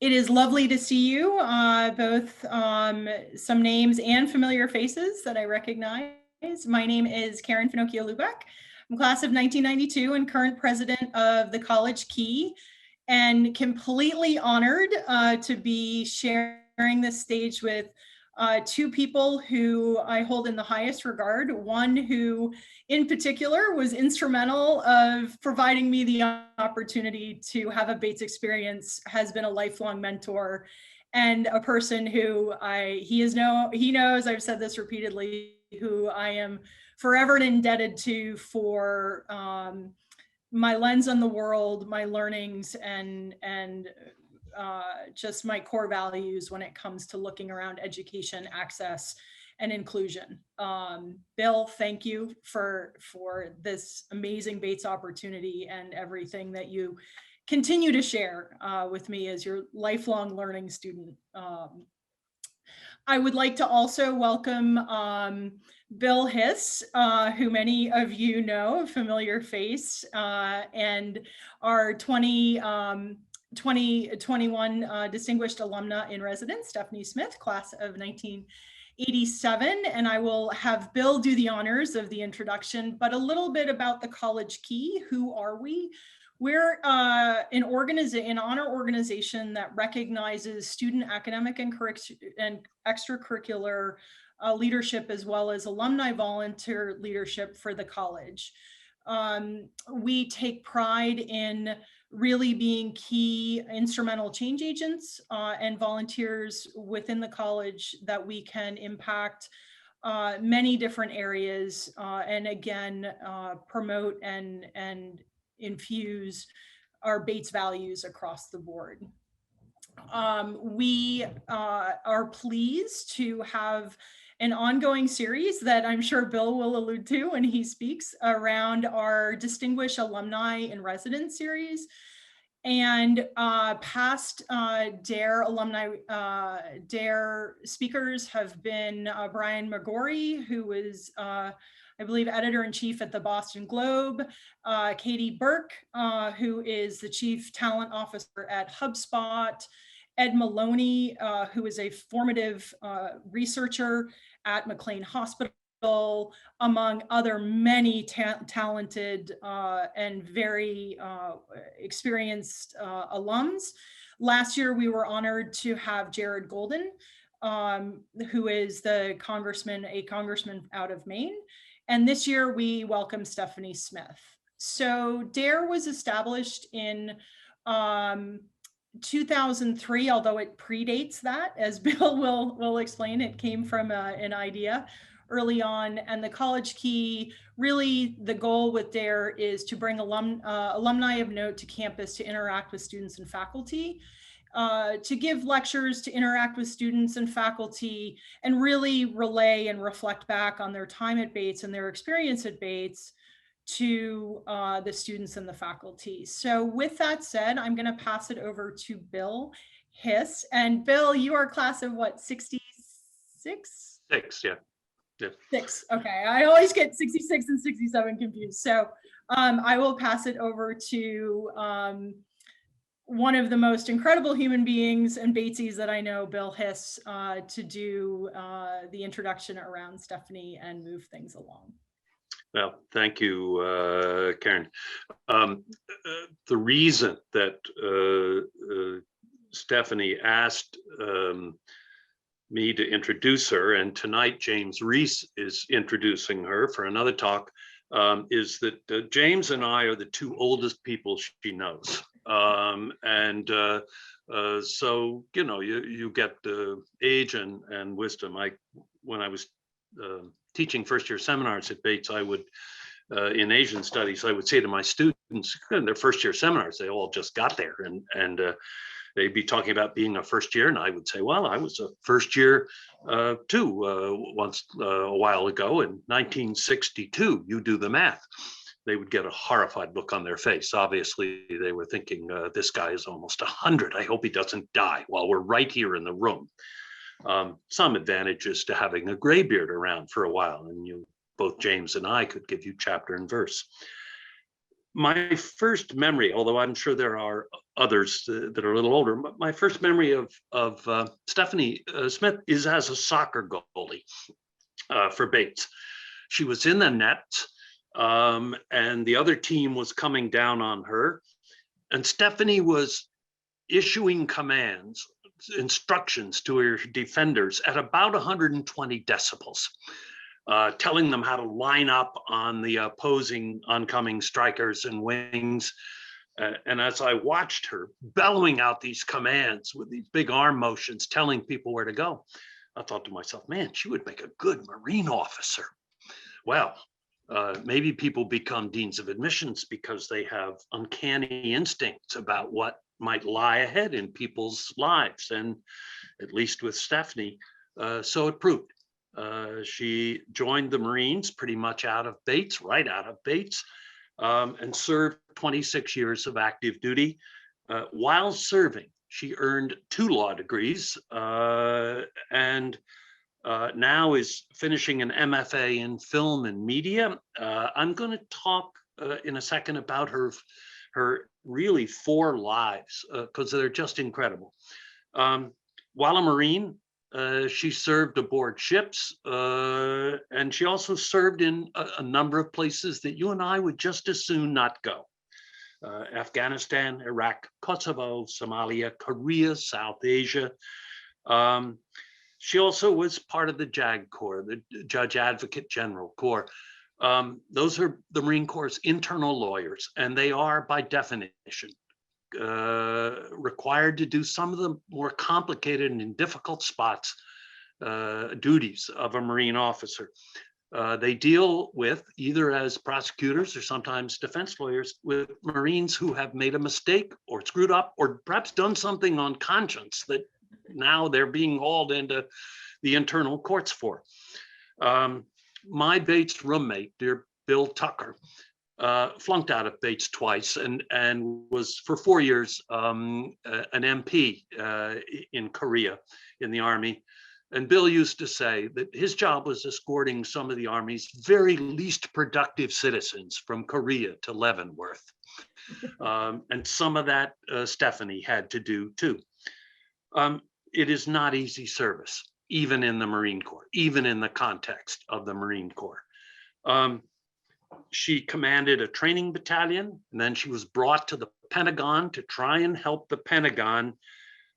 It is lovely to see you, both some names and familiar faces that I recognize. My name is Karen Fenoccio Lubeck. I'm class of 1992 and current president of the College Key, and completely honored to be sharing this stage with two people who I hold in the highest regard. One who in particular was instrumental of providing me the opportunity to have a Bates experience, has been a lifelong mentor, and a person who he knows, I've said this repeatedly, who I am forever indebted to for my lens on the world, my learnings, and just my core values when it comes to looking around education, access, and inclusion. Bill, thank you for this amazing Bates opportunity and everything that you continue to share with me as your lifelong learning student. I would like to also welcome Bill Hiss, who many of you know, a familiar face, and our 2021 Distinguished Alumna in Residence, Stephanie Smith, class of 1987. And I will have Bill do the honors of the introduction, but a little bit about the College Key. Who are we? We're an honor organization that recognizes student academic and extracurricular leadership, as well as alumni volunteer leadership for the college. We take pride in really being key instrumental change agents and volunteers within the college that we can impact many different areas, and again, promote and infuse our Bates values across the board. We are pleased to have an ongoing series that I'm sure Bill will allude to when he speaks around our Distinguished Alumni in Residence series. And past DAIR alumni, DAIR speakers have been Brian McGorry, who is, I believe, editor-in-chief at the Boston Globe, Katie Burke, who is the chief talent officer at HubSpot, Ed Maloney, who is a formative researcher at McLean Hospital, among other many talented and very experienced alums. Last year, we were honored to have Jared Golden, who is a congressman out of Maine. And this year, we welcome Stephanie Smith. So DAIR was established in 2003, although it predates that, as Bill will explain. It came from an idea early on, and the College Key, really the goal with DAIR is to bring alumni of note to campus to interact with students and faculty, to give lectures, to interact with students and faculty, and really relay and reflect back on their time at Bates and their experience at Bates to the students and the faculty. So with that said, I'm going to pass it over to Bill Hiss. And Bill, you are class of what, 66? 6, yeah. 6, okay. I always get 66 and 67 confused. So I will pass it over to one of the most incredible human beings and Batesies that I know, Bill Hiss, to do the introduction around Stephanie and move things along. Well, thank you, Karen. The reason that Stephanie asked me to introduce her, and tonight James Reese is introducing her for another talk, is that James and I are the two oldest people she knows. So, you know, you get age and wisdom. When I was teaching first-year seminars at Bates, I would, in Asian studies, I would say to my students, in their first-year seminars, they all just got there, and they'd be talking about being a first year, and I would say, well, I was a first year too, once a while ago in 1962. You do the math. They would get a horrified look on their face. Obviously, they were thinking, this guy is almost 100. I hope he doesn't die while we're right here in the room. Some advantages to having a gray beard around for a while, and both James and I could give you chapter and verse. My first memory, although I'm sure there are others that are a little older, but my first memory of Stephanie Smith is as a soccer goalie for Bates. She was in the net, and the other team was coming down on her, and Stephanie was issuing commands, instructions to her defenders at about 120 decibels. Telling them how to line up on the opposing oncoming strikers and wings. And as I watched her bellowing out these commands with these big arm motions, telling people where to go, I thought to myself, man, she would make a good Marine officer. Well, maybe people become deans of admissions because they have uncanny instincts about what might lie ahead in people's lives. And at least with Stephanie, so it proved. She joined the Marines pretty much out of Bates, right out of Bates, and served 26 years of active duty. While serving, she earned 2 law degrees and now is finishing an MFA in film and media. I'm going to talk in a second about her really 4 lives because they're just incredible. While a Marine, she served aboard ships, and she also served in a number of places that you and I would just as soon not go. Afghanistan, Iraq, Kosovo, Somalia, Korea, South Asia. She also was part of the JAG Corps, the Judge Advocate General Corps. Those are the Marine Corps' internal lawyers, and they are, by definition, required to do some of the more complicated and difficult spots, duties of a Marine officer. They deal with, either as prosecutors or sometimes defense lawyers, with Marines who have made a mistake or screwed up or perhaps done something on conscience that now they're being hauled into the internal courts for. My Bates roommate, dear Bill Tucker, flunked out of Bates twice and was for 4 years an MP in Korea in the Army. And Bill used to say that his job was escorting some of the Army's very least productive citizens from Korea to Leavenworth. And some of that Stephanie had to do too. It is not easy service, even in the Marine Corps, even in the context of the Marine Corps. She commanded a training battalion, and then she was brought to the Pentagon to try and help the Pentagon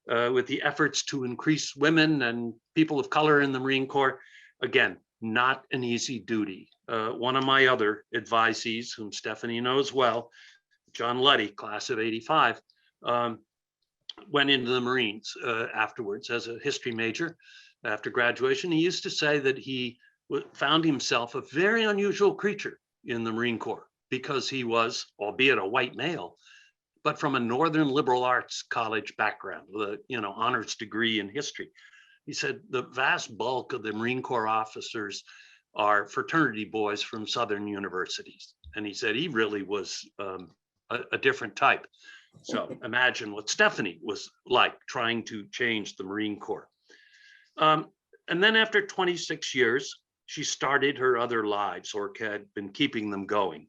with the efforts to increase women and people of color in the Marine Corps. Again, not an easy duty. One of my other advisees, whom Stephanie knows well, John Luddy, class of '85, went into the Marines afterwards as a history major after graduation. He used to say that he found himself a very unusual creature in the Marine Corps because he was, albeit a white male, but from a Northern liberal arts college background with a honors degree in history. He said the vast bulk of the Marine Corps officers are fraternity boys from Southern universities. And he said he really was a different type. So imagine what Stephanie was like trying to change the Marine Corps. And then after 26 years, she started her other lives, or had been keeping them going.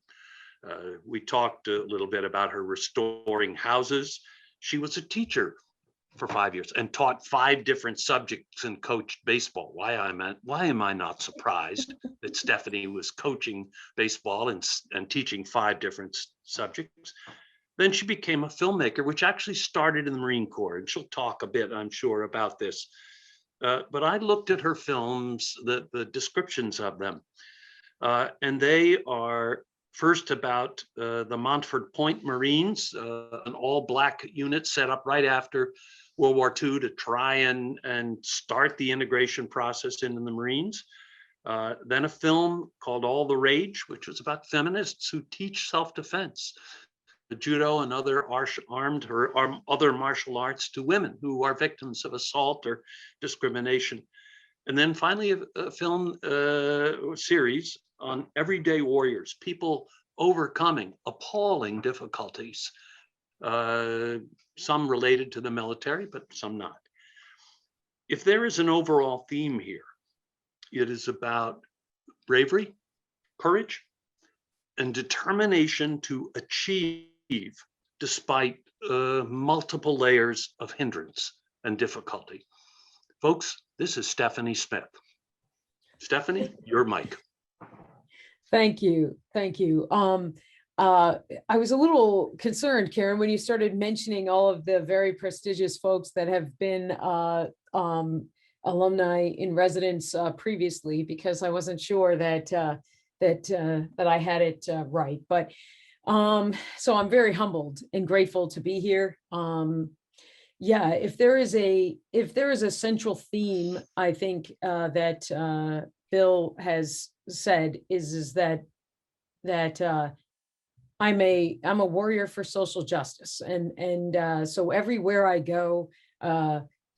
We talked a little bit about her restoring houses. She was a teacher for 5 years and taught 5 different subjects and coached baseball. Why am I not surprised that Stephanie was coaching baseball and teaching 5 different subjects? Then she became a filmmaker, which actually started in the Marine Corps, and she'll talk a bit, I'm sure, about this. But I looked at her films, the descriptions of them, and they are first about the Montford Point Marines, an all-Black unit set up right after World War II to try and start the integration process into the Marines. Then a film called All the Rage, which was about feminists who teach self-defense, judo and other armed or other martial arts to women who are victims of assault or discrimination. And then finally a film series on everyday warriors, people overcoming appalling difficulties, some related to the military, but some not. If there is an overall theme here, it is about bravery, courage, and determination to achieve despite multiple layers of hindrance and difficulty. Folks, this is Stephanie Smith. Stephanie, your mic. Thank you. Thank you. I was a little concerned, Karen, when you started mentioning all of the very prestigious folks that have been alumni in residence previously, because I wasn't sure that that I had it right. But so I'm very humbled and grateful to be here. Yeah, if there is a central theme, I think that Bill has said is that I'm a warrior for social justice, and so everywhere I go,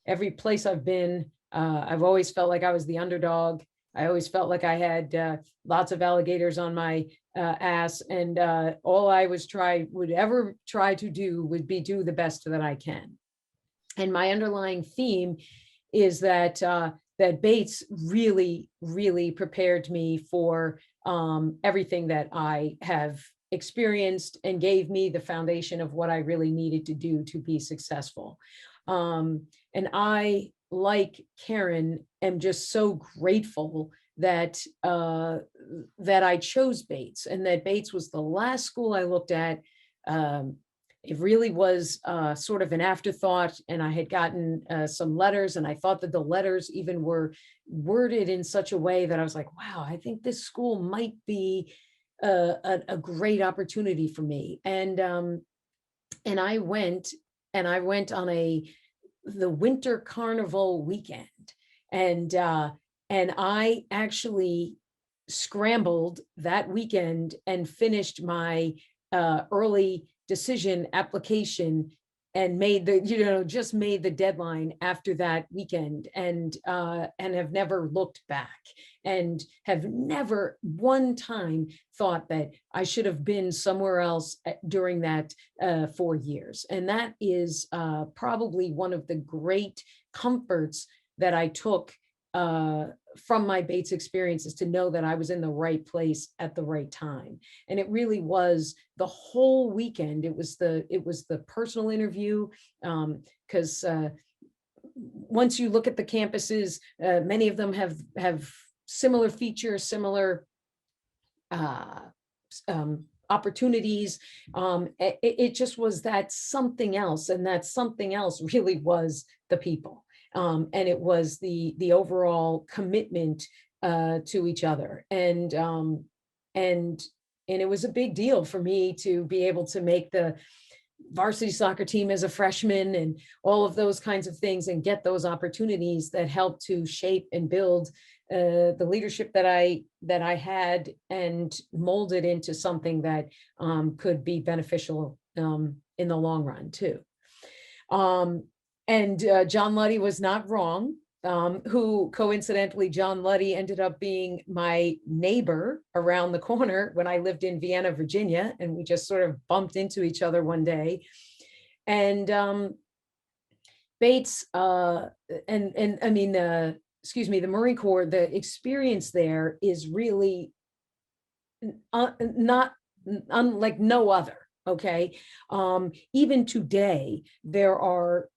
every place I've been, I've always felt like I was the underdog. I always felt like I had lots of alligators on my ass, and all I would ever try to do would be do the best that I can. And my underlying theme is that that Bates really, really prepared me for everything that I have experienced, and gave me the foundation of what I really needed to do to be successful. And I, like Karen, am just so grateful that that I chose Bates, and that Bates was the last school I looked at. It really was sort of an afterthought, and I had gotten some letters, and I thought that the letters even were worded in such a way that I was like, wow, I think this school might be a great opportunity for me. And I went on the winter carnival weekend, and I actually scrambled that weekend and finished my early decision application, and made just made the deadline after that weekend, and have never looked back, and have never one time thought that I should have been somewhere else during that 4 years. And that is probably one of the great comforts that I took from my Bates experiences, to know that I was in the right place at the right time. And it really was the whole weekend. It was the personal interview, because once you look at the campuses, many of them have similar features, similar opportunities. It just was that something else, and that something else really was the people. And it was the overall commitment to each other, and it was a big deal for me to be able to make the varsity soccer team as a freshman, and all of those kinds of things, and get those opportunities that helped to shape and build the leadership that I had, and mold it into something that could be beneficial in the long run too. And John Luddy was not wrong, who coincidentally, John Luddy ended up being my neighbor around the corner when I lived in Vienna, Virginia, and we just sort of bumped into each other one day. And Bates, and I mean, the Marine Corps, the experience there is really not unlike no other. Okay. Even today, there are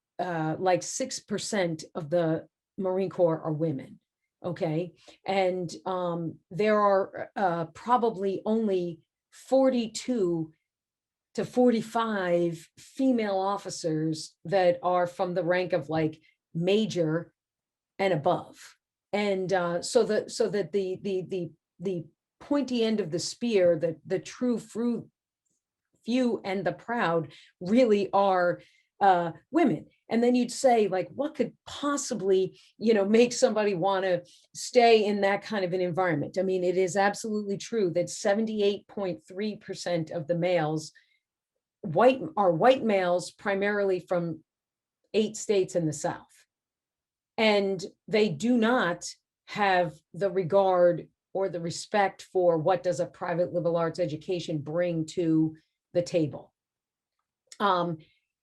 like 6% of the Marine Corps are women. Okay. And there are probably only 42 to 45 female officers that are from the rank of like major and above. And so that the pointy end of the spear, the true few and the proud really are women. And then you'd say, like, what could possibly, make somebody want to stay in that kind of an environment? I mean, it is absolutely true that 78.3% of the males are white males, primarily from 8 states in the South. And they do not have the regard or the respect for what does a private liberal arts education bring to the table.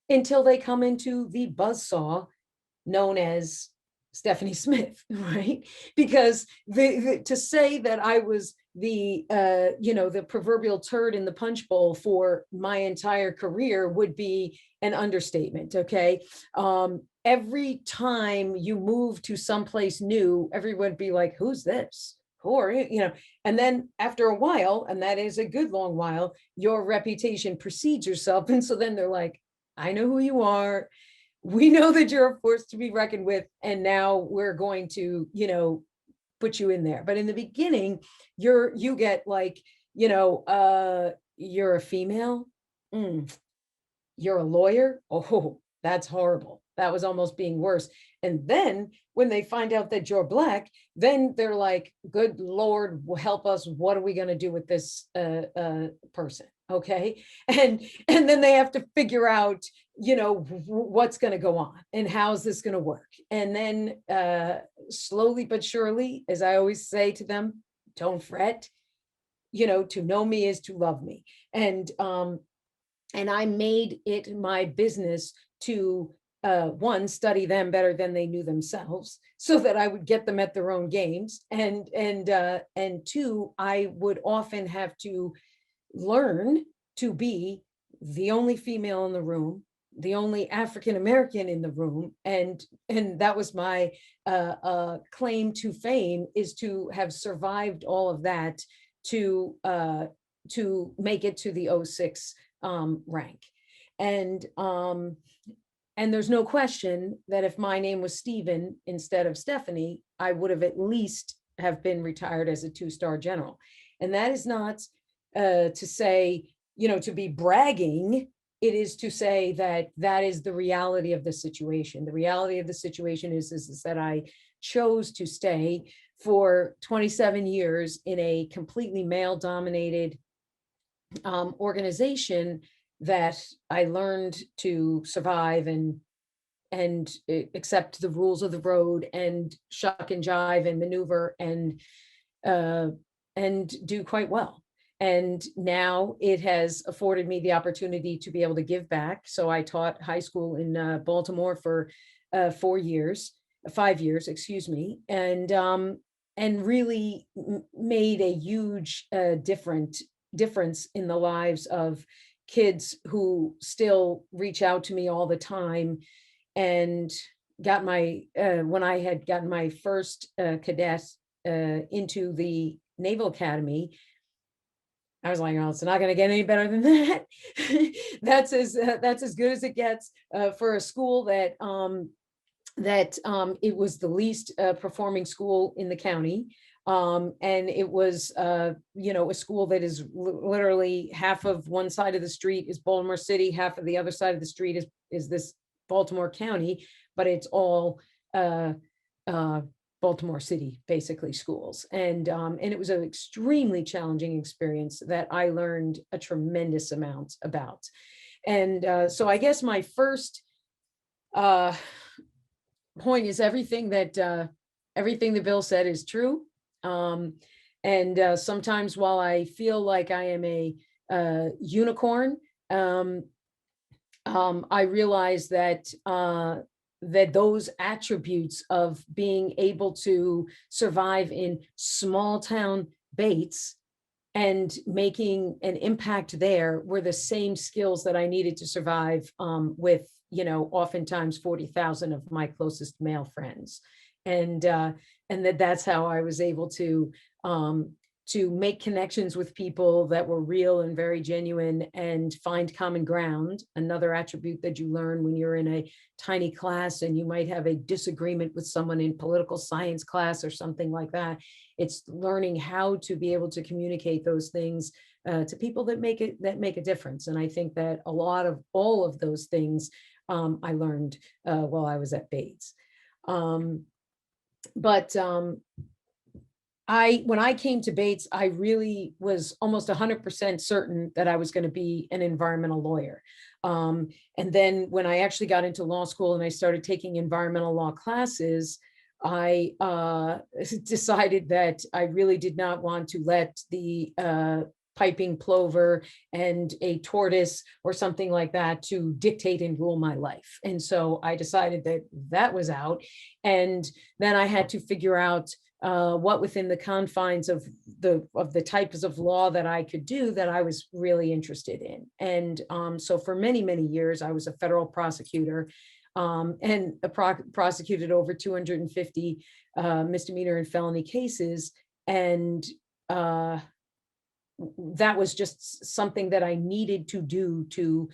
Until they come into the buzzsaw known as Stephanie Smith, right? Because to say that I was the proverbial turd in the punch bowl for my entire career would be an understatement. Okay. Every time you move to someplace new, everyone would be like, who's this? Who are you? And then after a while, and that is a good long while, your reputation precedes yourself. And so then they're like, I know who you are. We know that you're a force to be reckoned with. And now we're going to, put you in there. But in the beginning, you get like, you're a female. You're a lawyer. Oh, that's horrible. That was almost being worse. And then when they find out that you're Black, then they're like, good Lord, help us. What are we going to do with this person? Okay. And then they have to figure out, what's going to go on and how's this going to work. And then slowly but surely, as I always say to them, don't fret, to know me is to love me. And I made it my business to one, study them better than they knew themselves, so that I would get them at their own games. And two, I would often have to learn to be the only female in the room, the only African-American in the room. And that was my claim to fame, is to have survived all of that to make it to the 06 rank. And there's no question that if my name was Stephen instead of Stephanie, I would have at least have been retired as a 2-star general. And that is not to say, to be bragging. It is to say that that is the reality of the situation. The reality of the situation is that I chose to stay for 27 years in a completely male-dominated organization, that I learned to survive and accept the rules of the road and shuck and jive and maneuver and do quite well. And now it has afforded me the opportunity to be able to give back. So I taught high school in Baltimore for 5 years, and really made a huge difference in the lives of kids who still reach out to me all the time. And got when I had gotten my first cadet into the Naval Academy, I was like, oh, it's not going to get any better than that. That's as good as it gets for a school that it was the least performing school in the county. And it was, a school that is literally half of one side of the street is Baltimore City, half of the other side of the street is this Baltimore County, but it's all Baltimore City, basically, schools. And it was an extremely challenging experience that I learned a tremendous amount about. And so I guess my first point is everything that Bill said is true. And sometimes while I feel like I am a unicorn, I realize that those attributes of being able to survive in small town Bates and making an impact there were the same skills that I needed to survive with, oftentimes 40,000 of my closest male friends. And that's how I was able to make connections with people that were real and very genuine and find common ground. Another attribute that you learn when you're in a tiny class and you might have a disagreement with someone in political science class or something like that. It's learning how to be able to communicate those things to people that make a difference. And I think that a lot of all of those things I learned while I was at Bates. When I came to Bates, I really was almost 100% certain that I was going to be an environmental lawyer. And then when I actually got into law school and I started taking environmental law classes, I decided that I really did not want to let the piping plover and a tortoise or something like that to dictate and rule my life. And so I decided that that was out. And then I had to figure out what within the confines of the types of law that I could do that I was really interested in. And so for many, many years, I was a federal prosecutor and prosecuted over 250 misdemeanor and felony cases. And that was just something that I needed to do to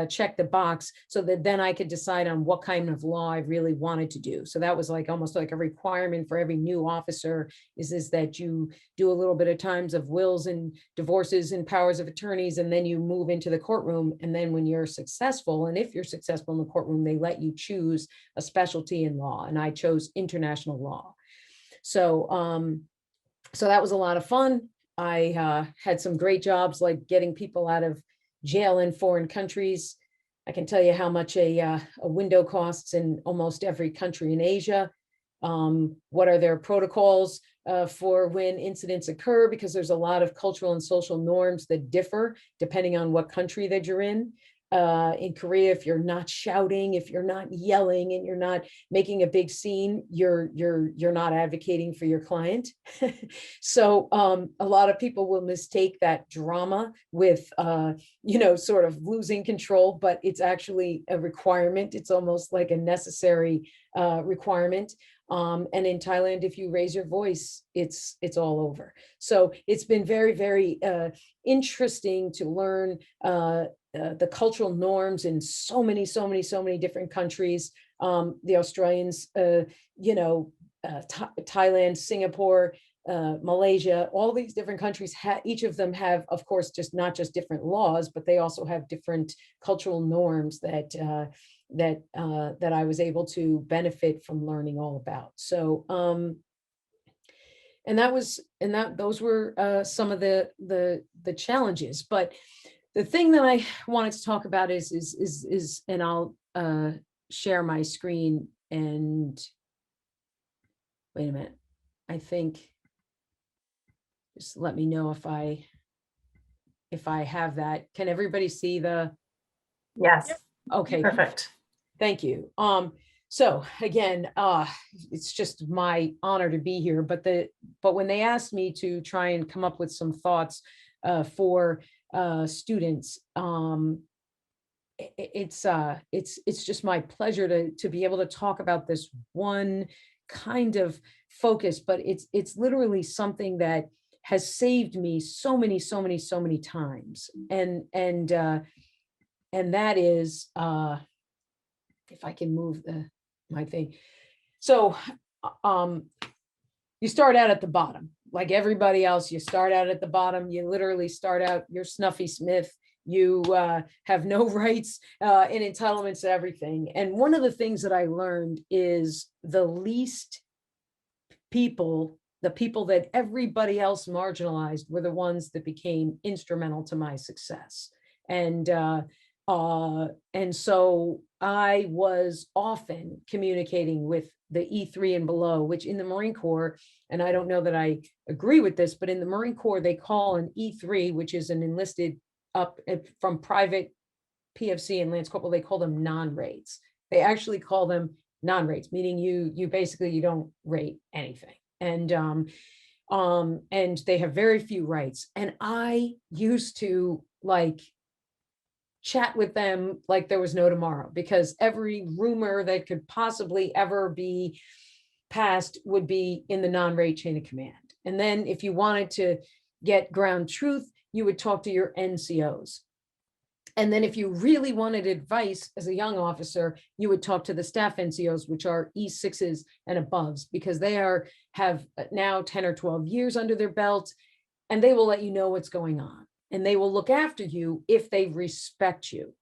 check the box so that then I could decide on what kind of law I really wanted to do. So that was like almost like a requirement for every new officer is that you do a little bit of times of wills and divorces and powers of attorneys, and then you move into the courtroom. And then when you're successful, and if you're successful in the courtroom, they let you choose a specialty in law. And I chose international law. So, so that was a lot of fun. I had some great jobs like getting people out of jail in foreign countries. I can tell you how much a window costs in almost every country in Asia. What are their protocols for when incidents occur, because there's a lot of cultural and social norms that differ depending on what country that you're in. In Korea, if you're not shouting, if you're not yelling, and you're not making a big scene, you're not advocating for your client. So a lot of people will mistake that drama with sort of losing control, but it's actually a requirement. It's almost like a necessary requirement. And in Thailand, if you raise your voice, it's all over. So it's been very, very interesting to learn the cultural norms in so many different countries. The Australians, Thailand, Singapore, Malaysia, all these different countries, each of them have, of course, just not just different laws, but they also have different cultural norms that I was able to benefit from learning all about. So, those were some of the challenges. But the thing that I wanted to talk about is and I'll share my screen, and wait a minute. I think, just let me know if I have that. Can everybody see the? Yes. Okay. Perfect. Thank you. So again, it's just my honor to be here, but when they asked me to try and come up with some thoughts for students, it's just my pleasure to be able to talk about this one kind of focus, but it's literally something that has saved me so many times. And that is, if I can move my thing. So you start out at the bottom, like everybody else. You start out at the bottom. You literally start out, you're Snuffy Smith. You have no rights and entitlements to everything. And one of the things that I learned is the least people, the people that everybody else marginalized, were the ones that became instrumental to my success. And so I was often communicating with the E3 and below, which in the Marine Corps, and I don't know that I agree with this, but in the Marine Corps, they call an E3, which is an enlisted up from private PFC and Lance Corporal, they call them non-rates. They actually call them non-rates, meaning you basically, you don't rate anything. And they have very few rights. And I used to chat with them like there was no tomorrow, because every rumor that could possibly ever be passed would be in the non-rate chain of command. And then if you wanted to get ground truth, you would talk to your NCOs. And then if you really wanted advice as a young officer, you would talk to the staff NCOs, which are E6s and aboves, because they have now 10 or 12 years under their belt, and they will let you know what's going on. And they will look after you if they respect you,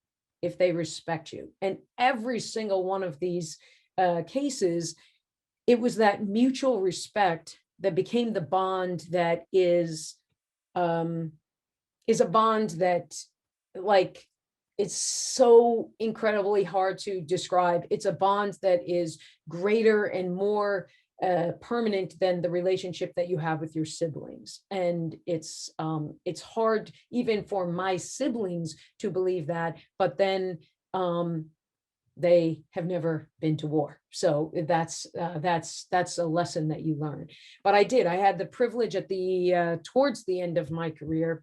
And every single one of these cases, it was that mutual respect that became the bond that is a bond that, it's so incredibly hard to describe. It's a bond that is greater and more permanent than the relationship that you have with your siblings. And it's hard even for my siblings to believe that, but then they have never been to war. So that's a lesson that you learn. But I had the privilege at towards the end of my career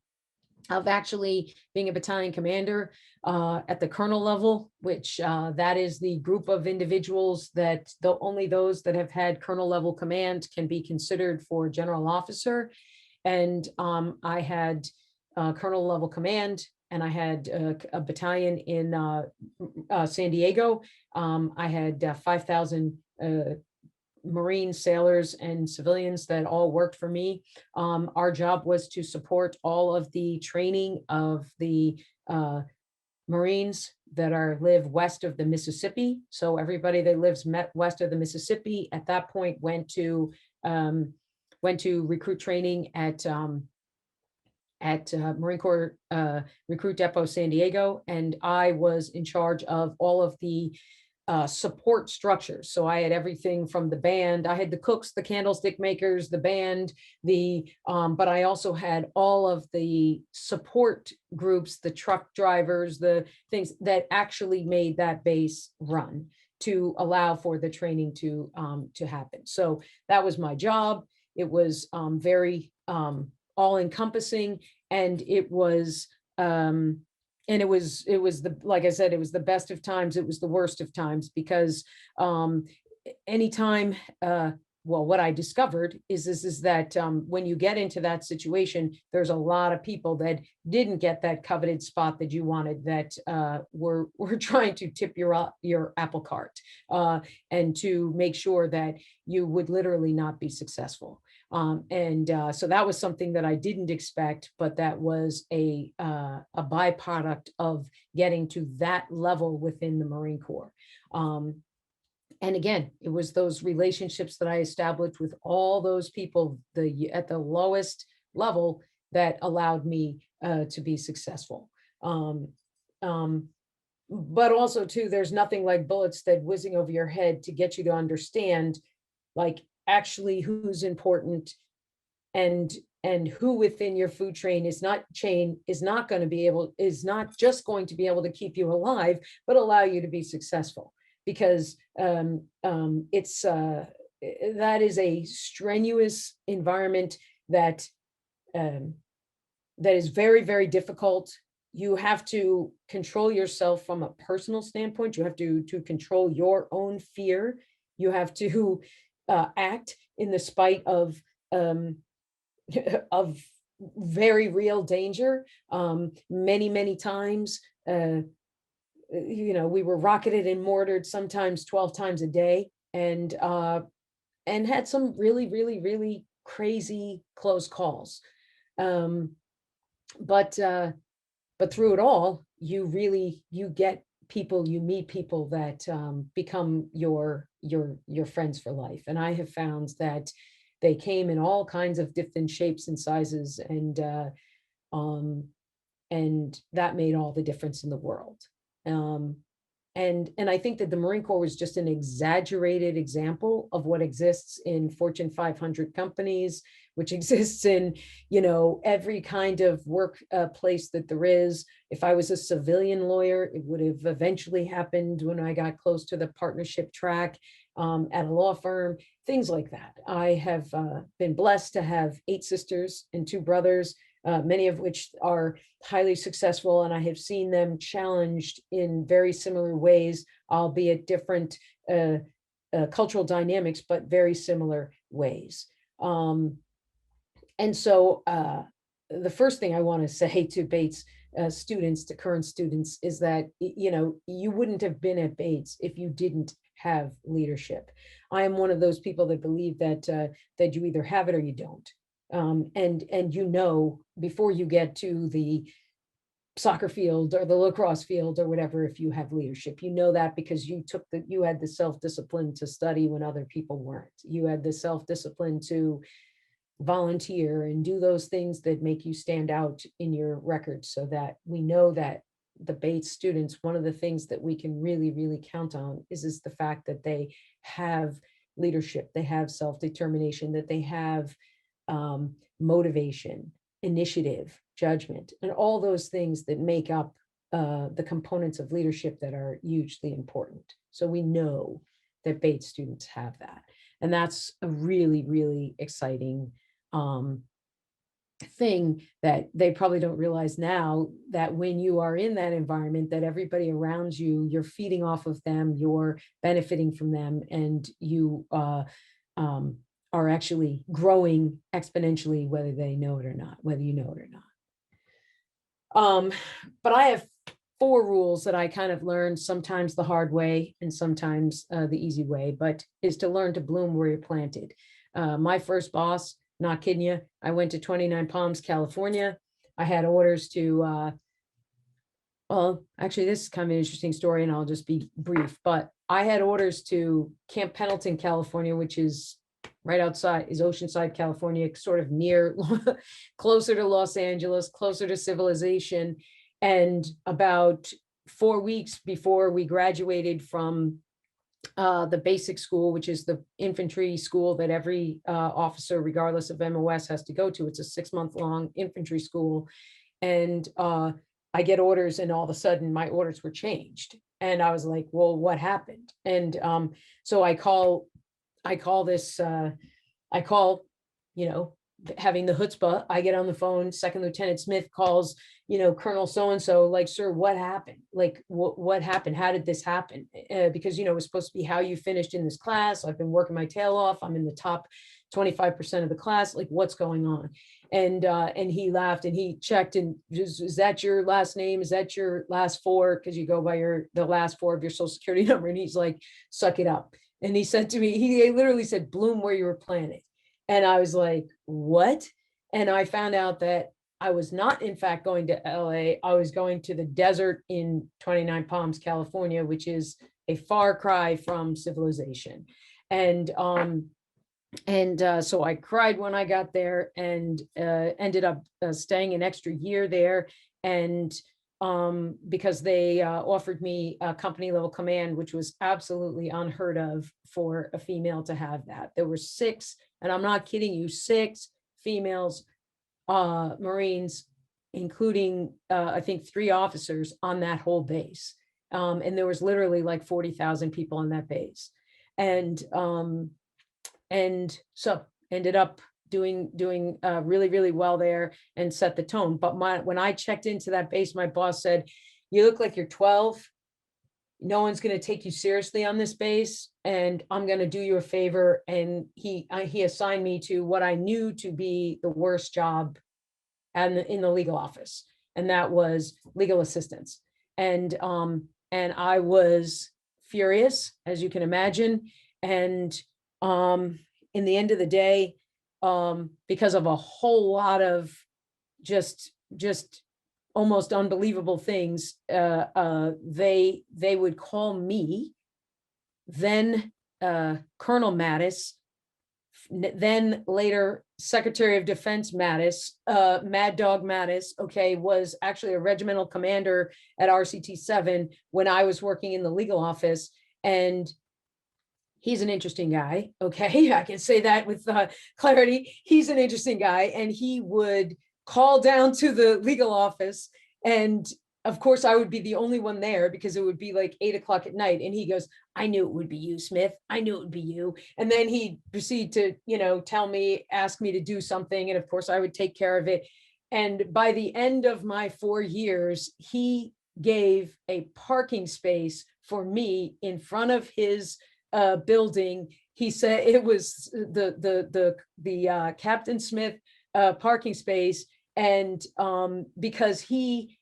of actually being a battalion commander at the colonel level, which that is the group of individuals that only those that have had colonel level command can be considered for general officer. And I had colonel level command, and I had a battalion in San Diego. I had 5,000 Marine sailors and civilians that all worked for me. Our job was to support all of the training of the Marines that live west of the Mississippi. So everybody that lives west of the Mississippi at that point went to recruit training at Marine Corps Recruit Depot San Diego, and I was in charge of all of the support structures. So I had everything from the band. I had the cooks, the candlestick makers, the band, but I also had all of the support groups, the truck drivers, the things that actually made that base run to allow for the training to happen. So that was my job. It was very all encompassing, and it was like I said, it was the best of times. It was the worst of times, because anytime, what I discovered is that when you get into that situation, there's a lot of people that didn't get that coveted spot that you wanted, that were trying to tip your apple cart and to make sure that you would literally not be successful. So that was something that I didn't expect, but that was a byproduct of getting to that level within the Marine Corps. And again, it was those relationships that I established with all those people at the lowest level that allowed me to be successful. But also too, there's nothing like bullets that whizzing over your head to get you to understand, like, actually who's important, and who within your food chain is not just going to be able to keep you alive, but allow you to be successful. Because that is a strenuous environment that is very, very difficult. You have to control yourself from a personal standpoint. You have to control your own fear. You have to act in the spite of very real danger. Many times, we were rocketed and mortared sometimes 12 times a day, and had some really, really, really crazy close calls. But through it all, you meet people that become your friends for life. And I have found that they came in all kinds of different shapes and sizes, and that made all the difference in the world. And I think that the Marine Corps was just an exaggerated example of what exists in Fortune 500 companies, which exists in, every kind of work place that there is. If I was a civilian lawyer, it would have eventually happened when I got close to the partnership track at a law firm, things like that. I have been blessed to have 8 sisters and 2 brothers, many of which are highly successful, and I have seen them challenged in very similar ways, albeit different cultural dynamics, but very similar ways. And so the first thing I want to say to Bates students, to current students, is that, you wouldn't have been at Bates if you didn't have leadership. I am one of those people that believe that you either have it or you don't. And before you get to the soccer field or the lacrosse field or whatever, if you have leadership, that because you had the self-discipline to study when other people weren't. You had the self-discipline to volunteer and do those things that make you stand out in your records, so that we know that the Bates students, one of the things that we can really, really count on is the fact that they have leadership, they have self-determination, that they have motivation, initiative, judgment, and all those things that make up the components of leadership that are hugely important. So we know that Bates students have that. And that's a really, really exciting thing that they probably don't realize now, that when you are in that environment, that everybody around you, you're feeding off of them, you're benefiting from them, and you are actually growing exponentially, whether they know it or not, whether you know it or not. But I have 4 rules that I kind of learned, sometimes the hard way and sometimes the easy way, but is to learn to bloom where you're planted. My first boss, not kidding you, I went to 29 Palms, California. I had orders to, well, actually, this is kind of an interesting story, and I'll just be brief, but I had orders to Camp Pendleton, California, which is right outside, is Oceanside, California, sort of near, closer to Los Angeles, closer to civilization. And about 4 weeks before we graduated from the basic school, which is the infantry school that every officer, regardless of MOS, has to go to. It's a 6-month-long infantry school. And I get orders, and all of a sudden my orders were changed. And I was like, well, what happened? And so I call, you know, having the chutzpah, I get on the phone, Second Lieutenant Smith calls, you know, Colonel so-and-so, like, sir, what happened? Like, what happened? How did this happen? Because, you know, it was supposed to be how you finished in this class. I've been working my tail off. I'm in the top 25% of the class. Like, what's going on? And he laughed and he checked, and is that your last name? Is that your last 4? Because you go by the last 4 of your social security number. And he's like, suck it up. And he said to me, he literally said, bloom where you were planted. And I was like, what? And I found out that I was not, in fact, going to LA. I was going to the desert in 29 Palms, California, which is a far cry from civilization. And so I cried when I got there, and ended up staying an extra year there. And because they offered me a company level command, which was absolutely unheard of for a female to have that. There were 6, and I'm not kidding you, 6 females, Marines, including I think 3 officers on that whole base. And there was literally like 40,000 people on that base. And so ended up doing really, really well there and set the tone. But when I checked into that base, my boss said, you look like you're 12. No one's going to take you seriously on this base, and I'm going to do you a favor. And he assigned me to what I knew to be the worst job in the legal office, and that was legal assistance. And I was furious, as you can imagine. And in the end of the day, because of a whole lot of just almost unbelievable things, they would call me, then Colonel Mattis, then later Secretary of Defense Mattis, Mad Dog Mattis, okay, was actually a regimental commander at RCT 7 when I was working in the legal office. And he's an interesting guy. Okay, I can say that with clarity. He's an interesting guy, and he would call down to the legal office, and of course I would be the only one there because it would be like 8 o'clock at night. And he goes, I knew it would be you, Smith. I knew it would be you. And then he'd proceed to, you know, ask me to do something. And of course I would take care of it. And by the end of my 4 years, he gave a parking space for me in front of his building. He said it was the Captain Smith parking space. And because he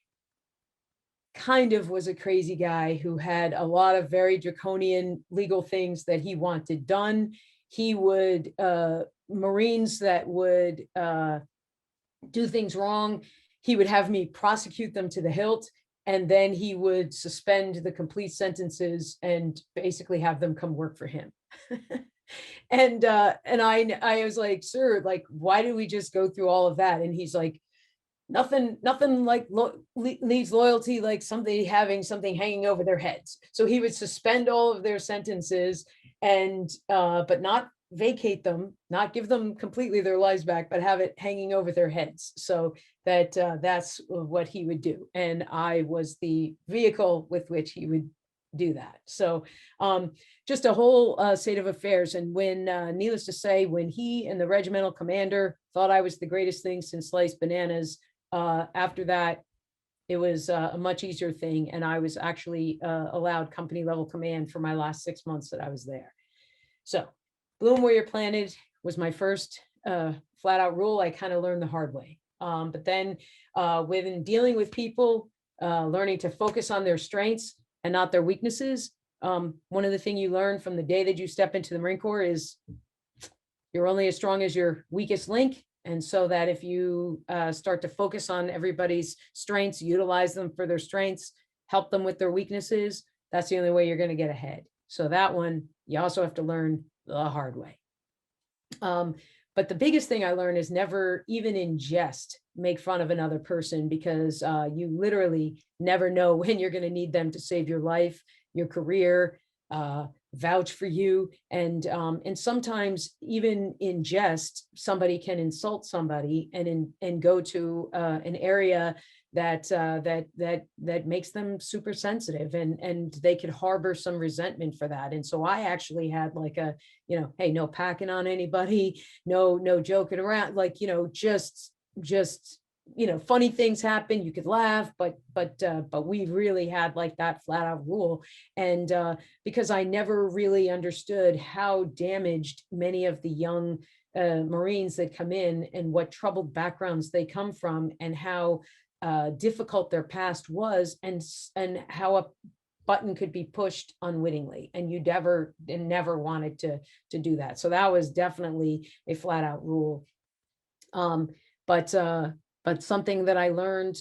kind of was a crazy guy who had a lot of very draconian legal things that he wanted done. He would, Marines that would do things wrong, he would have me prosecute them to the hilt, and then he would suspend the complete sentences and basically have them come work for him. And I was like, sir, like, why do we just go through all of that? And he's like, nothing like needs loyalty like somebody having something hanging over their heads. So he would suspend all of their sentences and but not vacate them, not give them completely their lives back, but have it hanging over their heads. So that that's what he would do. And I was the vehicle with which he would do that. So just a whole state of affairs. And when, needless to say, when he and the regimental commander thought I was the greatest thing since sliced bananas, after that, it was a much easier thing. And I was actually allowed company level command for my last 6 months that I was there. So Bloom where you're planted was my first flat out rule. I kind of learned the hard way. But then within dealing with people, learning to focus on their strengths and not their weaknesses. One of the things you learn from the day that you step into the Marine Corps is you're only as strong as your weakest link. And so that if you start to focus on everybody's strengths, utilize them for their strengths, help them with their weaknesses, that's the only way you're going to get ahead. So that one, you also have to learn the hard way. But the biggest thing I learned is never, even in jest, make fun of another person, because you literally never know when you're going to need them to save your life, your career, vouch for you. And sometimes even in jest, somebody can insult somebody and go to an area that makes them super sensitive, and they could harbor some resentment for that. And so I actually had like a, hey, no packing on anybody, no joking around, like, just funny things happen. You could laugh, but we really had like that flat out rule. And because I never really understood how damaged many of the young Marines that come in and what troubled backgrounds they come from, and how difficult their past was, and how a button could be pushed unwittingly, and you never wanted to do that. So that was definitely a flat out rule. But something that I learned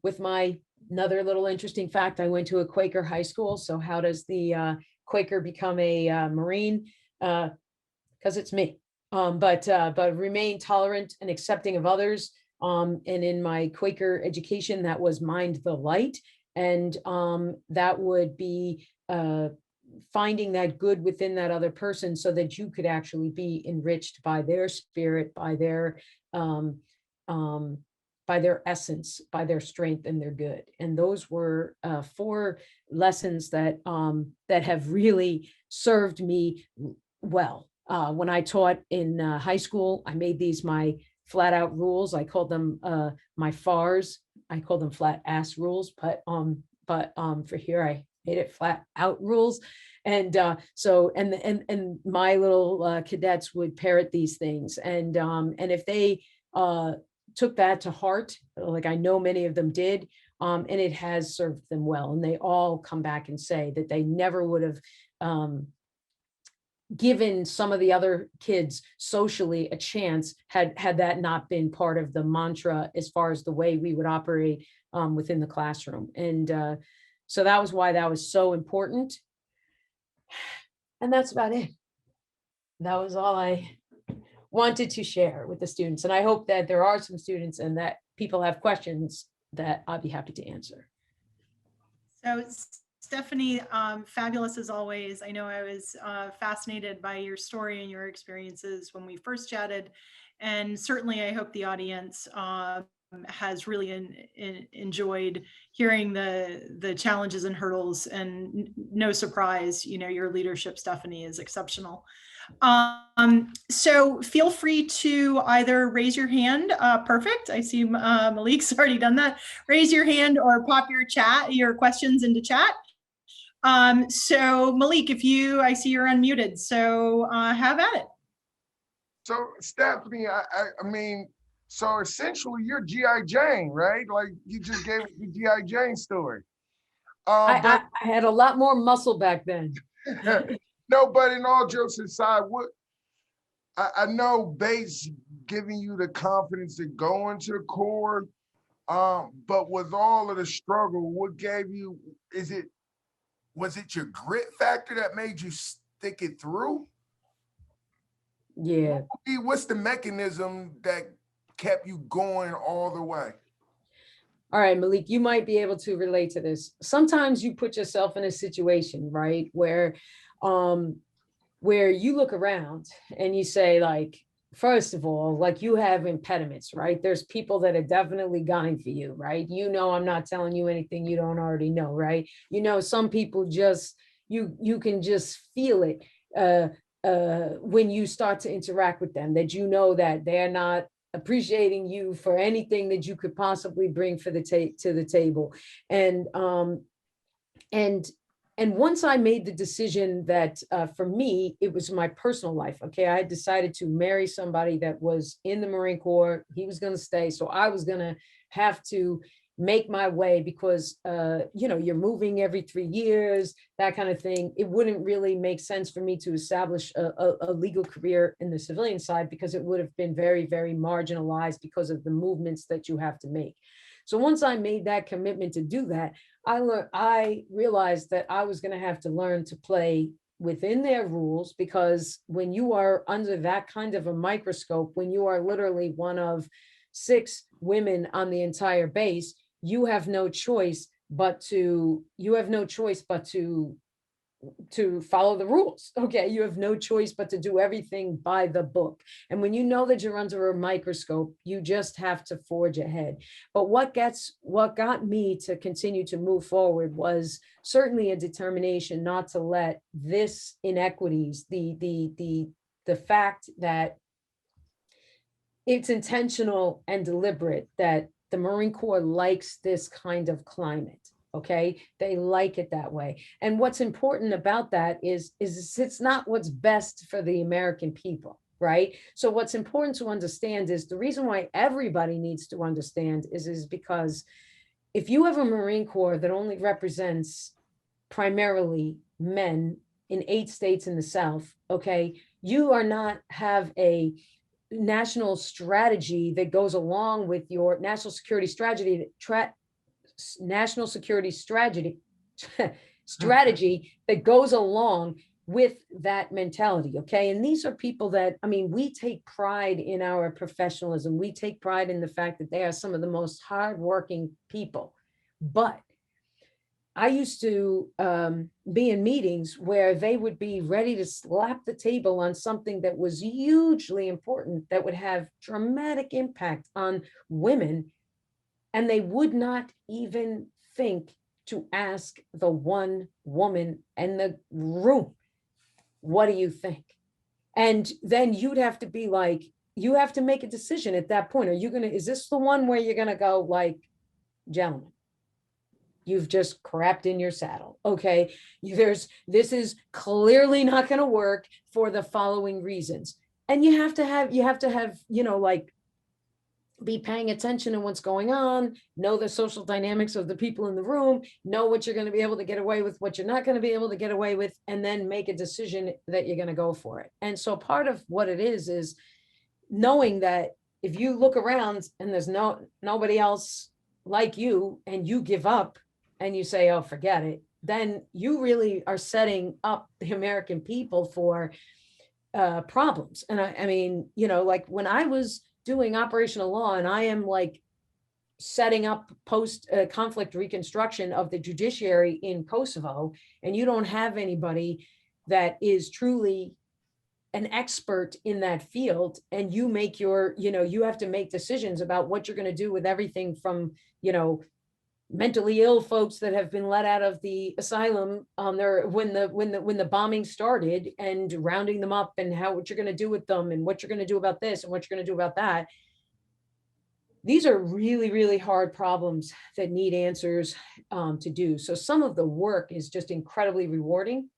with another little interesting fact, I went to a Quaker high school. So how does the Quaker become a Marine? Because it's me. But remain tolerant and accepting of others. And in my Quaker education, that was mind the light. And that would be finding that good within that other person, so that you could actually be enriched by their spirit, by their essence, by their strength and their good. And those were 4 lessons that have really served me well. When I taught in high school, I made these my flat out rules. I called them my FARs. I call them flat ass rules, but for here I made it flat out rules. And so my little cadets would parrot these things, and if they took that to heart, like I know many of them did, and it has served them well. And they all come back and say that they never would have given some of the other kids socially a chance had that not been part of the mantra as far as the way we would operate within the classroom. And so that was why that was so important. And that's about it. That was all I wanted to share with the students. And I hope that there are some students and that people have questions that I'll be happy to answer. So Stephanie, fabulous as always. I know I was fascinated by your story and your experiences when we first chatted. And certainly I hope the audience has really enjoyed hearing the challenges and hurdles, and no surprise, your leadership, Stephanie, is exceptional. So feel free to either raise your hand. Perfect. I see Malik's already done that. Raise your hand or pop your questions into chat. So Malik, I see you're unmuted, so have at it. So Stephanie, I mean, so essentially you're G.I. Jane, right? Like you just gave the G.I. Jane story. I had a lot more muscle back then. No, but in all jokes aside, I know Bates giving you the confidence to go into the Corps, but with all of the struggle, what gave you, was it your grit factor that made you stick it through? Yeah. What's the mechanism that kept you going all the way? All right, Malik, you might be able to relate to this. Sometimes you put yourself in a situation, right, where where you look around and you say, like, first of all, like, you have impediments, right? There's people that are definitely gunning for you, right? You know, I'm not telling you anything you don't already know, right? You know, some people just, you can just feel it when you start to interact with them, that you know that they're not appreciating you for anything that you could possibly bring for the to the table. And and and once I made the decision that for me, it was my personal life. Okay, I had decided to marry somebody that was in the Marine Corps. He was going to stay, so I was going to have to make my way, because you know, you're moving every 3 years, that kind of thing. It wouldn't really make sense for me to establish a legal career in the civilian side, because it would have been very, very marginalized because of the movements that you have to make. So once I made that commitment to do that, I realized that I was going to have to learn to play within their rules, because when you are under that kind of a microscope, when you are literally one of 6 women on the entire base, you have no choice but to follow the rules. Okay, you have no choice but to do everything by the book. And when you know that you're under a microscope, you just have to forge ahead. But what got me to continue to move forward was certainly a determination not to let this inequities, the fact that it's intentional and deliberate, that the Marine Corps likes this kind of climate. Okay, they like it that way. And what's important about that is it's not what's best for the American people, right? So what's important to understand is, the reason why everybody needs to understand is because if you have a Marine Corps that only represents primarily men in 8 states in the South, okay, you are not have a national strategy that goes along with your national security strategy strategy that goes along with that mentality. Okay, and these are people that, I mean, we take pride in our professionalism. We take pride in the fact that they are some of the most hardworking people. But I used to be in meetings where they would be ready to slap the table on something that was hugely important, that would have dramatic impact on women, and they would not even think to ask the one woman in the room, what do you think? And then you'd have to be like, you have to make a decision at that point. Is this the one where you're going to go like, gentlemen, you've just crapped in your saddle. Okay, this is clearly not going to work for the following reasons. And you have to have, you know, like, be paying attention to what's going on, know the social dynamics of the people in the room, know what you're going to be able to get away with, what you're not going to be able to get away with, and then make a decision that you're going to go for it. And so part of what it is knowing that if you look around and there's nobody else like you, and you give up and you say, oh, forget it, then you really are setting up the American people for problems. And I mean, you know, like when I was doing operational law, and I am like setting up post conflict reconstruction of the judiciary in Kosovo, and you don't have anybody that is truly an expert in that field, and you make your, you know, you have to make decisions about what you're going to do with everything from, you know, mentally ill folks that have been let out of the asylum when the bombing started, and rounding them up, and what you're going to do with them, and what you're going to do about this, and what you're going to do about that. These are really, really hard problems that need answers to do. So some of the work is just incredibly rewarding,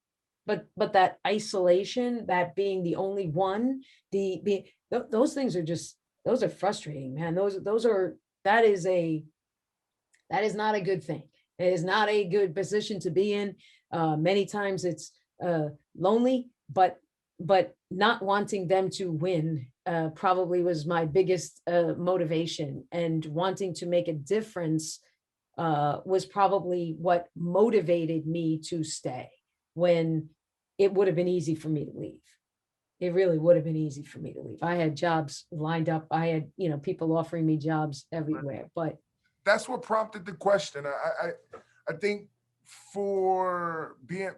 but that isolation, that being the only one, those things are just, those are frustrating, man. That is not a good thing. It is not a good position to be in. Many times it's lonely, but not wanting them to win probably was my biggest motivation, and wanting to make a difference was probably what motivated me to stay, when it would have been easy for me to leave. It really would have been easy for me to leave. I had jobs lined up. I had, you know, people offering me jobs everywhere, but that's what prompted the question. I think for being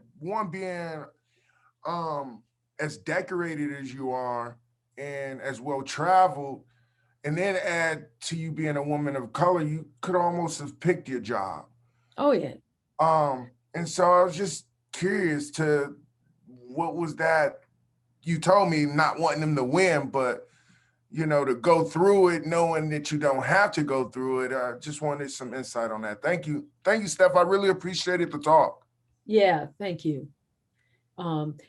as decorated as you are and as well traveled, and then add to you being a woman of color, you could almost have picked your job. Oh, yeah. And so I was just curious to what was that? You told me not wanting them to win, but to go through it, knowing that you don't have to go through it. I just wanted some insight on that. Thank you, Steph. I really appreciated the talk. Yeah, thank you.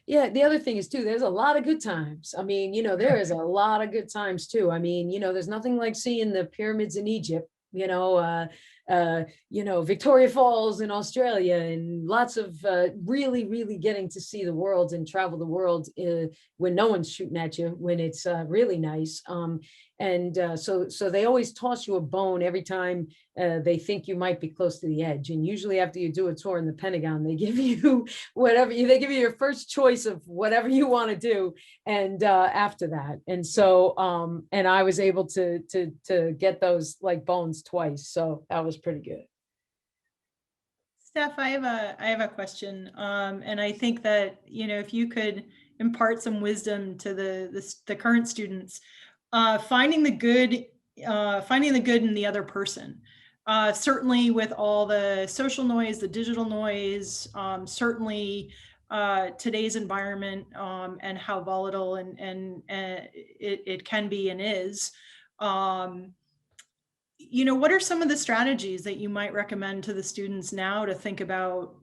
Yeah, the other thing is too, there's a lot of good times. I mean, there is a lot of good times too. I mean, there's nothing like seeing the pyramids in Egypt, Victoria Falls in Australia, and lots of really, really getting to see the world and travel the world when no one's shooting at you, when it's really nice. So they always toss you a bone every time they think you might be close to the edge. And usually after you do a tour in the Pentagon, they give you they give you your first choice of whatever you want to do. And after that. And so, and I was able to get those like bones twice. So that was pretty good. Steph, I have a question. And I think that, if you could impart some wisdom to the current students, finding the good in the other person. Certainly with all the social noise, the digital noise, certainly today's environment and how volatile and it can be and is. What are some of the strategies that you might recommend to the students now to think about,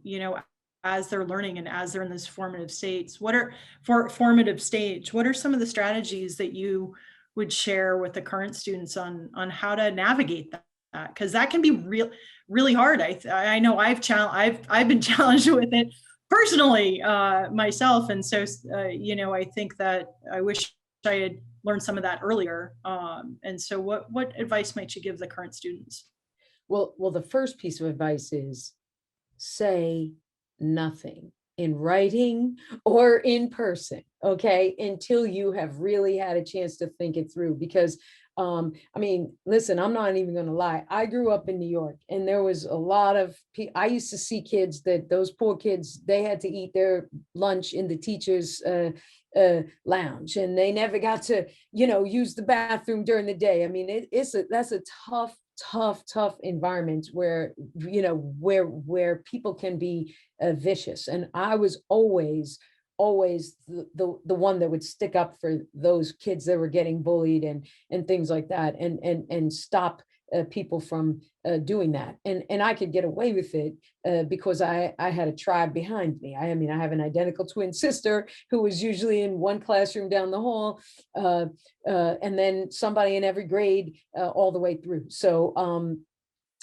as they're learning and as they're in this formative stage? What are some of the strategies that you would share with the current students on how to navigate that? Because that can be really hard. I know I've been challenged with it personally myself, and so I think that I wish I had learned some of that earlier. And so, what advice might you give the current students? Well, the first piece of advice is say nothing in writing or in person, okay, until you have really had a chance to think it through. Because listen, I'm not even going to lie. I grew up in New York, and there was a lot of I used to see kids those poor kids, they had to eat their lunch in the teacher's lounge, and they never got to, use the bathroom during the day. I mean, that's a tough environment where, where people can be vicious. And I was always the one that would stick up for those kids that were getting bullied and things like that, and stop people from doing that. And I could get away with it because I had a tribe behind me. I have an identical twin sister who was usually in one classroom down the hall, and then somebody in every grade all the way through.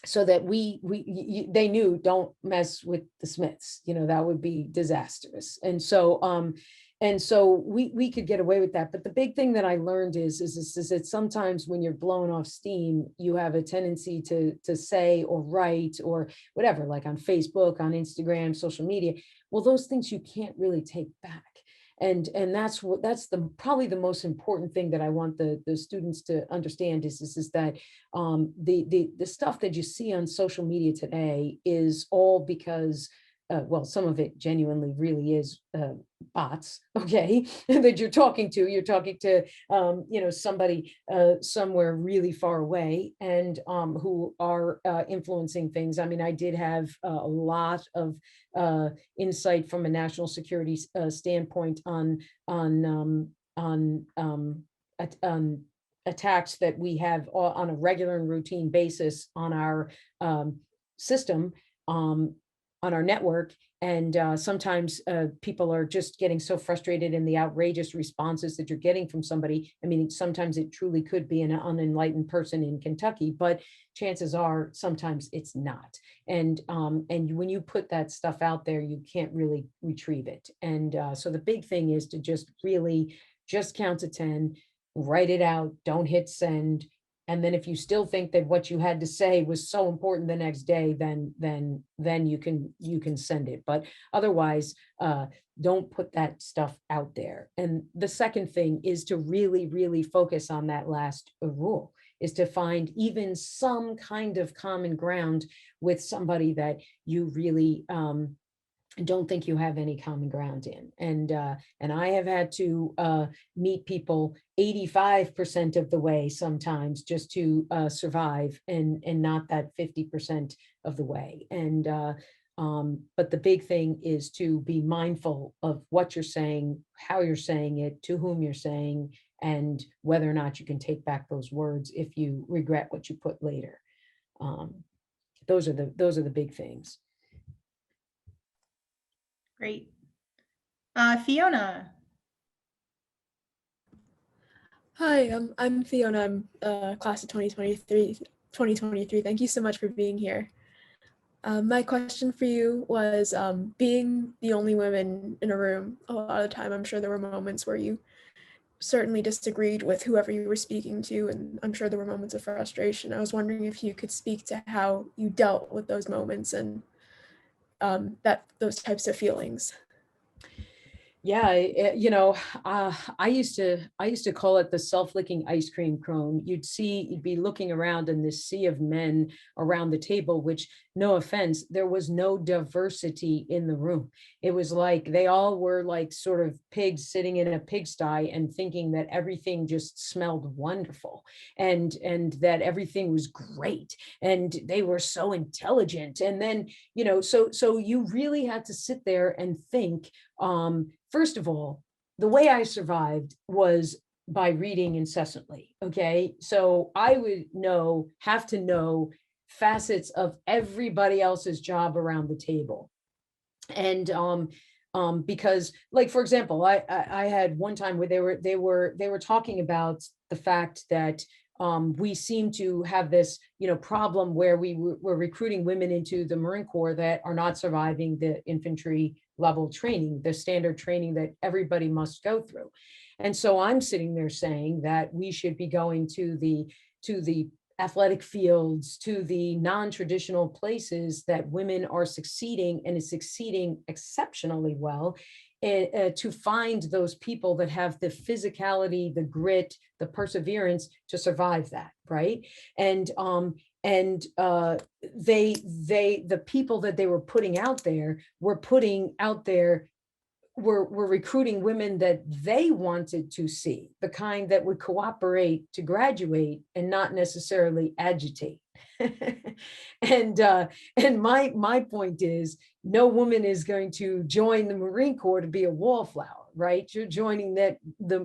So that they knew, don't mess with the Smiths, that would be disastrous. And so we could get away with that. But the big thing that I learned is that sometimes when you're blowing off steam, you have a tendency to say or write or whatever, like on Facebook, on Instagram, social media. Well, those things you can't really take back. And that's probably the most important thing that I want the students to understand is that the stuff that you see on social media today is all because some of it genuinely really is bots, okay, that you're talking to, somebody somewhere really far away, and who are influencing things. I mean, I did have a lot of insight from a national security standpoint on attacks that we have on a regular and routine basis on our system, on our network. And sometimes people are just getting so frustrated in the outrageous responses that you're getting from somebody. I mean, sometimes it truly could be an unenlightened person in Kentucky, but chances are sometimes it's not. And when you put that stuff out there, you can't really retrieve it. And so the big thing is to just really just count to 10, write it out, don't hit send. And then if you still think that what you had to say was so important the next day, then you can send it. But otherwise, don't put that stuff out there. And the second thing is to really, really focus on that last rule, is to find even some kind of common ground with somebody that you really don't think you have any common ground in. And I have had to meet people 85% of the way sometimes just to survive, and not that 50% of the way. And but the big thing is to be mindful of what you're saying, how you're saying it, to whom you're saying, and whether or not you can take back those words if you regret what you put later. Those are the big things. Great. Fiona. Hi, I'm Fiona. I'm class of 2023. Thank you so much for being here. My question for you was, being the only women in a room, a lot of the time, I'm sure there were moments where you certainly disagreed with whoever you were speaking to, and I'm sure there were moments of frustration. I was wondering if you could speak to how you dealt with those moments and those types of feelings. Yeah, I used to call it the self-licking ice cream cone. You'd be looking around in this sea of men around the table, which, no offense, there was no diversity in the room. It was like they all were like sort of pigs sitting in a pigsty and thinking that everything just smelled wonderful, and that everything was great, and they were so intelligent. And then, so you really had to sit there and think, first of all, the way I survived was by reading incessantly. Okay. So I would have to know facets of everybody else's job around the table. And, because, like, for example, I had one time where they were talking about the fact that we seem to have this, problem where we're recruiting women into the Marine Corps that are not surviving the infantry level training, the standard training that everybody must go through. And so I'm sitting there saying that we should be going to the athletic fields, to the non-traditional places that women are succeeding, and is succeeding exceptionally well, to find those people that have the physicality, the grit, the perseverance to survive that, right? And the people that they were putting out there were recruiting women that they wanted to see, the kind that would cooperate to graduate and not necessarily agitate. And my point is, no woman is going to join the Marine Corps to be a wallflower, right? You're joining the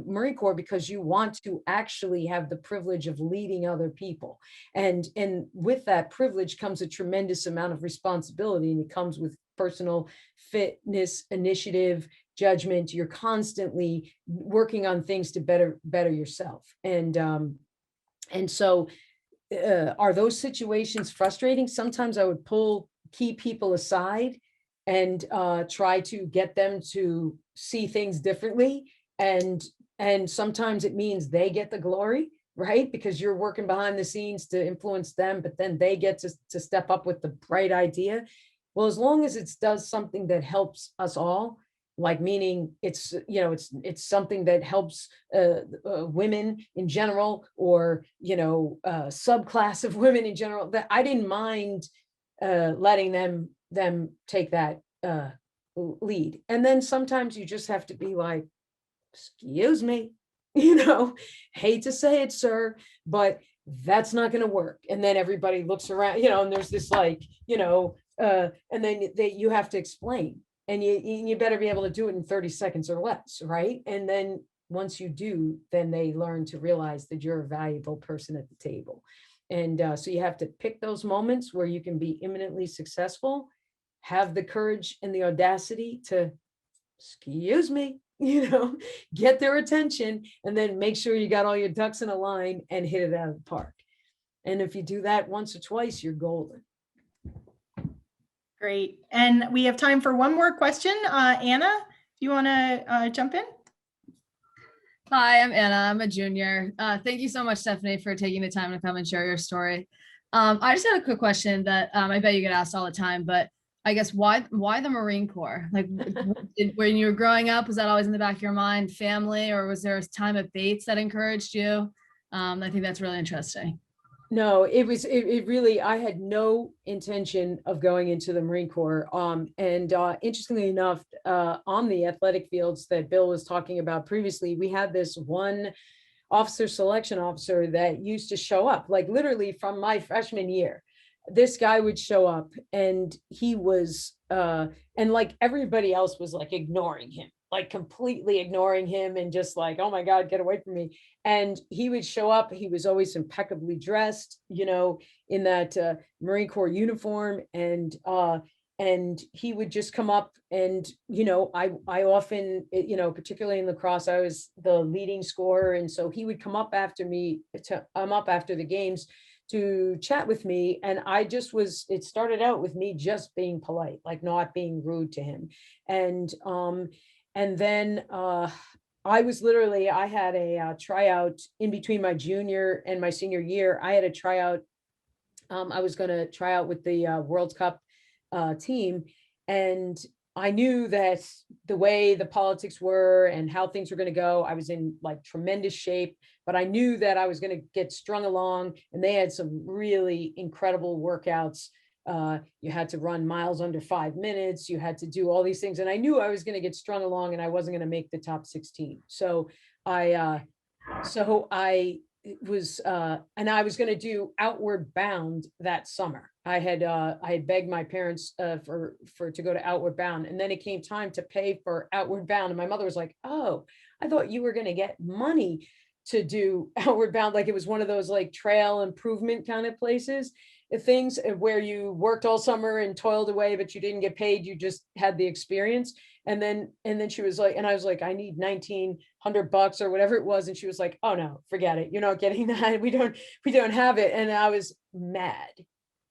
Marine Corps because you want to actually have the privilege of leading other people. And with that privilege comes a tremendous amount of responsibility, and it comes with personal fitness, initiative, judgment. You're constantly working on things to better yourself. And so are those situations frustrating? Sometimes I would pull key people aside and try to get them to see things differently. And sometimes it means they get the glory, right? Because you're working behind the scenes to influence them, but then they get to step up with the bright idea. Well, as long as it does something that helps us all, like, meaning it's something that helps women in general, or subclass of women in general, that I didn't mind letting them take that lead. And then sometimes you just have to be like, excuse me, hate to say it, sir, but that's not going to work. And then everybody looks around, and there's this like, and then you have to explain. And you better be able to do it in 30 seconds or less, right? And then once you do, then they learn to realize that you're a valuable person at the table. And so you have to pick those moments where you can be imminently successful, have the courage and the audacity to, excuse me, get their attention, and then make sure you got all your ducks in a line and hit it out of the park. And if you do that once or twice, you're golden. Great. And we have time for one more question. Anna, if you want to jump in. Hi, I'm Anna. I'm a junior. Thank you so much, Stephanie, for taking the time to come and share your story. I just had a quick question that I bet you get asked all the time, but I guess why the Marine Corps? Like, when you were growing up, was that always in the back of your mind, family, or was there a time at Bates that encouraged you? I think that's really interesting. No, it really, I had no intention of going into the Marine Corps. And interestingly enough, on the athletic fields that Bill was talking about previously, we had this one officer selection officer that used to show up, like literally from my freshman year. This guy would show up and he was, and like everybody else was like ignoring him, like completely ignoring him and just like, oh my God, get away from me. And he would show up, he was always impeccably dressed, you know, in that Marine Corps uniform. And he would just come up and, you know, I often, you know, particularly in lacrosse, I was the leading scorer. And so he would come up after me I'm up after the games to chat with me. And I just was, it started out with me just being polite, like not being rude to him. And then I was literally, I had a tryout in between my junior and my senior year. I had a tryout. I was going to try out with the World Cup team. And I knew that the way the politics were and how things were going to go, I was in like tremendous shape, but I knew that I was going to get strung along, and they had some really incredible workouts. You had to run miles under 5 minutes. You had to do all these things. And I knew I was going to get strung along and I wasn't going to make the top 16. So I was and I was going to do Outward Bound that summer. I had begged my parents for to go to Outward Bound, and then it came time to pay for Outward Bound, and my mother was like, "Oh, I thought you were going to get money to do Outward Bound, like it was one of those like trail improvement kind of places, things where you worked all summer and toiled away, but you didn't get paid. You just had the experience." And then she was like, and I was like, "I need $1,900 or whatever it was," and she was like, "Oh no, forget it. You're not getting that. We don't have it." And I was mad.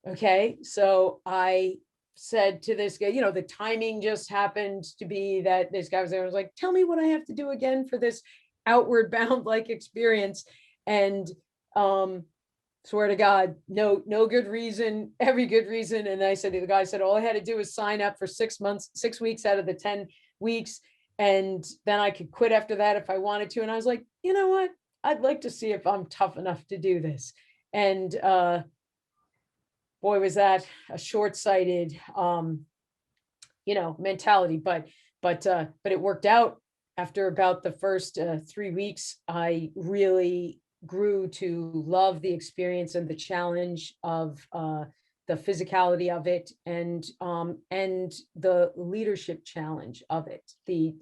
Okay, so I said to this guy, you know, the timing just happened to be that this guy was there. I was like, "Tell me what I have to do again for this Outward Bound like experience." And swear to God, no good reason, every good reason. And I said to the guy, I said, all I had to do was sign up for 6 months, 6 weeks out of the 10 weeks. And then I could quit after that if I wanted to. And I was like, you know what? I'd like to see if I'm tough enough to do this. And boy, was that a short-sighted, you know, mentality, but it worked out. After about the first 3 weeks, I really grew to love the experience and the challenge of the physicality of it, and the leadership challenge of it, the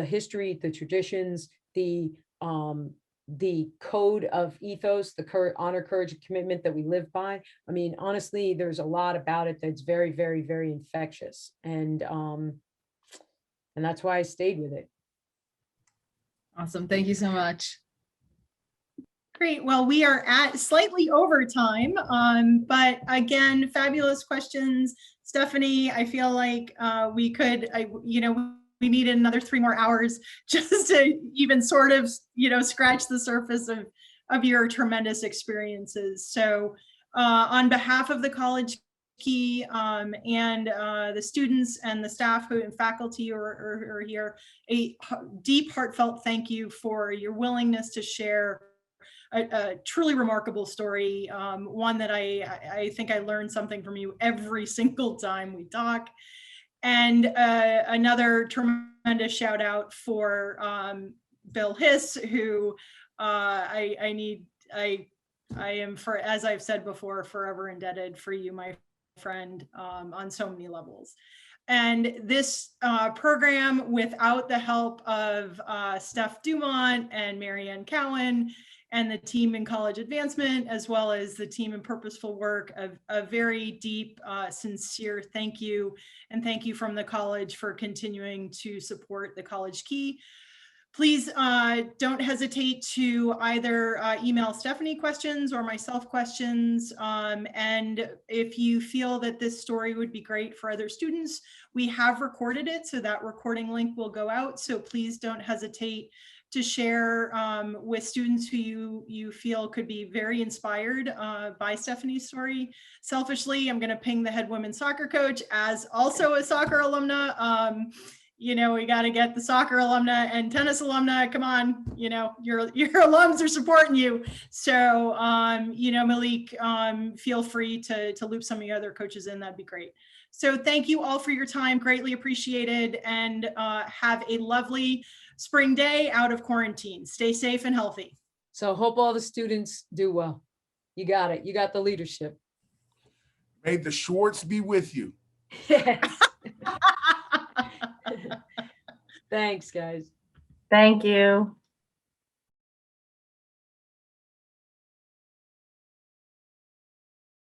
history, the traditions, the code of ethos, the honor, courage, and commitment that we live by. I mean, honestly, there's a lot about it that's very, very, very infectious, and that's why I stayed with it. Awesome. Thank you so much. Great. Well, we are at slightly over time, but again, fabulous questions. Stephanie, I feel like we could, we needed another 3 more hours just to even sort of, scratch the surface of your tremendous experiences. So on behalf of the College Key and the students and the staff and faculty who are here, a deep, heartfelt thank you for your willingness to share a truly remarkable story, one that I think I learned something from you every single time we talk. And another tremendous shout out for Bill Hiss, who I am, for, as I've said before, forever indebted for you, my friend, on so many levels. And this program, without the help of Steph Dumont and Marianne Cowan and the team in College Advancement, as well as the team in Purposeful Work, a very deep, sincere thank you. And thank you from the college for continuing to support the College Key. Please don't hesitate to either email Stephanie questions or myself questions. And if you feel that this story would be great for other students, we have recorded it, so that recording link will go out. So please don't hesitate to share with students who you feel could be very inspired by Stephanie's story. Selfishly, I'm going to ping the head women's soccer coach, as also a soccer alumna, we got to get the soccer alumna and tennis alumna. Come on, your alums are supporting you. So, Malik, feel free to loop some of the other coaches in. That'd be great. So thank you all for your time. Greatly appreciated, and have a lovely spring day out of quarantine. Stay safe and healthy. So hope all the students do well. You got it. You got the leadership. May the Schwartz be with you. Yes. Thanks, guys. Thank you.